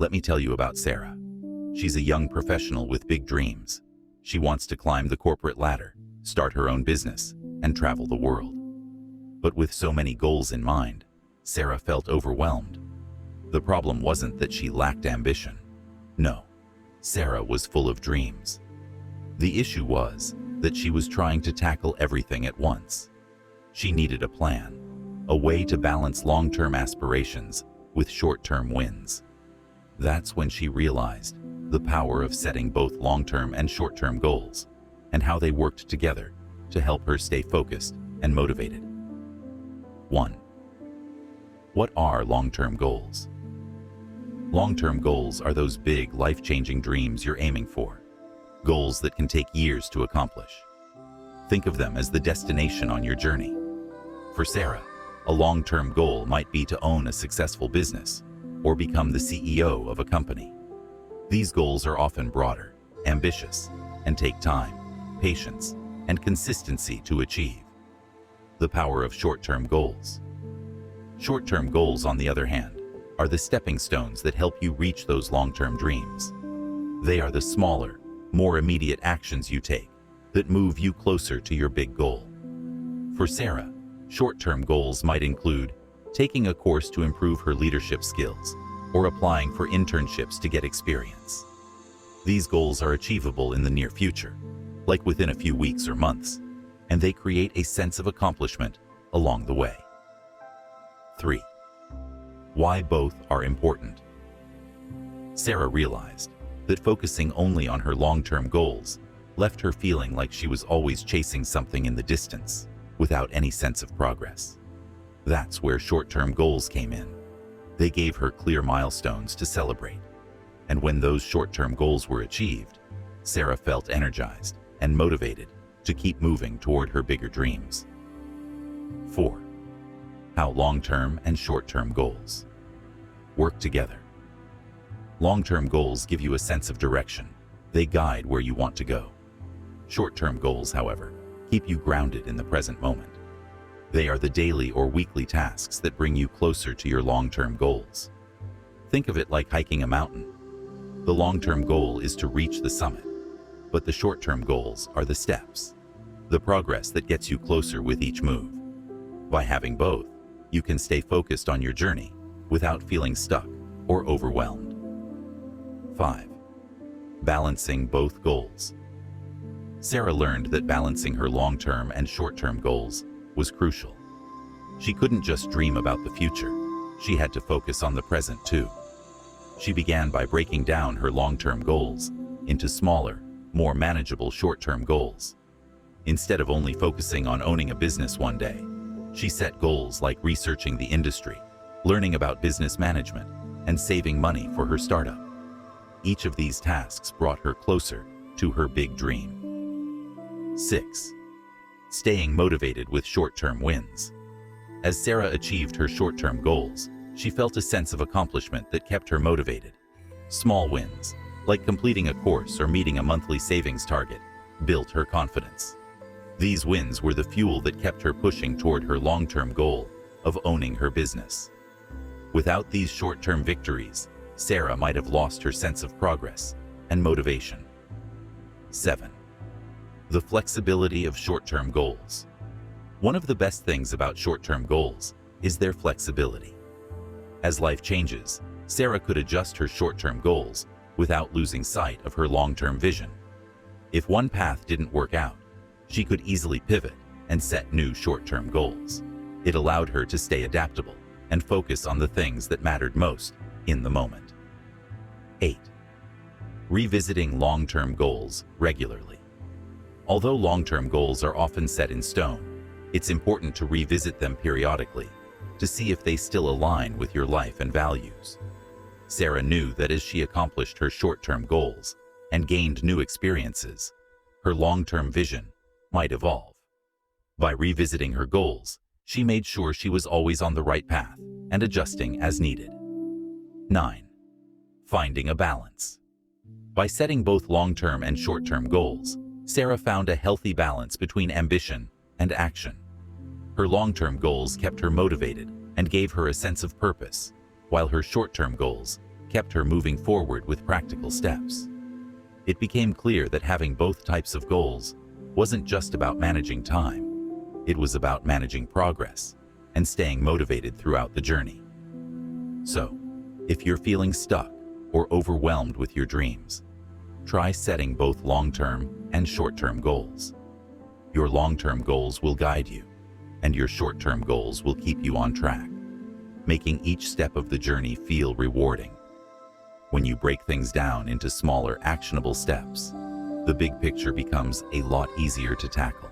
Let me tell you about Sarah. She's a young professional with big dreams. She wants to climb the corporate ladder, start her own business, and travel the world. But with so many goals in mind, Sarah felt overwhelmed. The problem wasn't that she lacked ambition. No, Sarah was full of dreams. The issue was that she was trying to tackle everything at once. She needed a plan, a way to balance long-term aspirations with short-term wins. That's when she realized the power of setting both long-term and short-term goals, and how they worked together to help her stay focused and motivated. 1. What are long-term goals? Long-term goals are those big, life-changing dreams you're aiming for. Goals that can take years to accomplish. Think of them as the destination on your journey. For Sarah, a long-term goal might be to own a successful business or become the CEO of a company. These goals are often broader, ambitious, and take time, patience, and consistency to achieve. The power of short-term goals. Short-term goals, on the other hand, are the stepping stones that help you reach those long-term dreams. They are the smaller, more immediate actions you take that move you closer to your big goal. For Sarah, short-term goals might include taking a course to improve her leadership skills or applying for internships to get experience. These goals are achievable in the near future, like within a few weeks or months, and they create a sense of accomplishment along the way. 3. Why both are important. Sarah realized that focusing only on her long-term goals left her feeling like she was always chasing something in the distance without any sense of progress. That's where short-term goals came in. They gave her clear milestones to celebrate. And when those short-term goals were achieved, Sarah felt energized and motivated to keep moving toward her bigger dreams. 4. How long-term and short-term goals work together. Long-term goals give you a sense of direction. They guide where you want to go. Short-term goals, however, keep you grounded in the present moment. They are the daily or weekly tasks that bring you closer to your long-term goals. Think of it like hiking a mountain. The long-term goal is to reach the summit, but the short-term goals are the steps, the progress that gets you closer with each move. By having both, you can stay focused on your journey without feeling stuck or overwhelmed. 5. Balancing both goals. Sarah learned that balancing her long-term and short-term goals was crucial. She couldn't just dream about the future. She had to focus on the present too. She began by breaking down her long-term goals into smaller, more manageable short-term goals. Instead of only focusing on owning a business one day, she set goals like researching the industry, learning about business management, and saving money for her startup. Each of these tasks brought her closer to her big dream. 6. Staying motivated with short-term wins. As Sarah achieved her short-term goals, she felt a sense of accomplishment that kept her motivated. Small wins, like completing a course or meeting a monthly savings target, built her confidence. These wins were the fuel that kept her pushing toward her long-term goal of owning her business. Without these short-term victories, Sarah might have lost her sense of progress and motivation. 7. The flexibility of short-term goals. One of the best things about short-term goals is their flexibility. As life changes, Sarah could adjust her short-term goals without losing sight of her long-term vision. If one path didn't work out, she could easily pivot and set new short-term goals. It allowed her to stay adaptable and focus on the things that mattered most in the moment. 8. Revisiting long-term goals regularly. Although long-term goals are often set in stone, it's important to revisit them periodically to see if they still align with your life and values. Sarah knew that as she accomplished her short-term goals and gained new experiences, her long-term vision might evolve. By revisiting her goals, she made sure she was always on the right path and adjusting as needed. 9. Finding a balance. By setting both long-term and short-term goals, Sarah found a healthy balance between ambition and action. Her long-term goals kept her motivated and gave her a sense of purpose, while her short-term goals kept her moving forward with practical steps. It became clear that having both types of goals wasn't just about managing time. It was about managing progress and staying motivated throughout the journey. So, if you're feeling stuck or overwhelmed with your dreams, try setting both long-term and short-term goals. Your long-term goals will guide you, and your short-term goals will keep you on track, making each step of the journey feel rewarding. When you break things down into smaller, actionable steps, the big picture becomes a lot easier to tackle.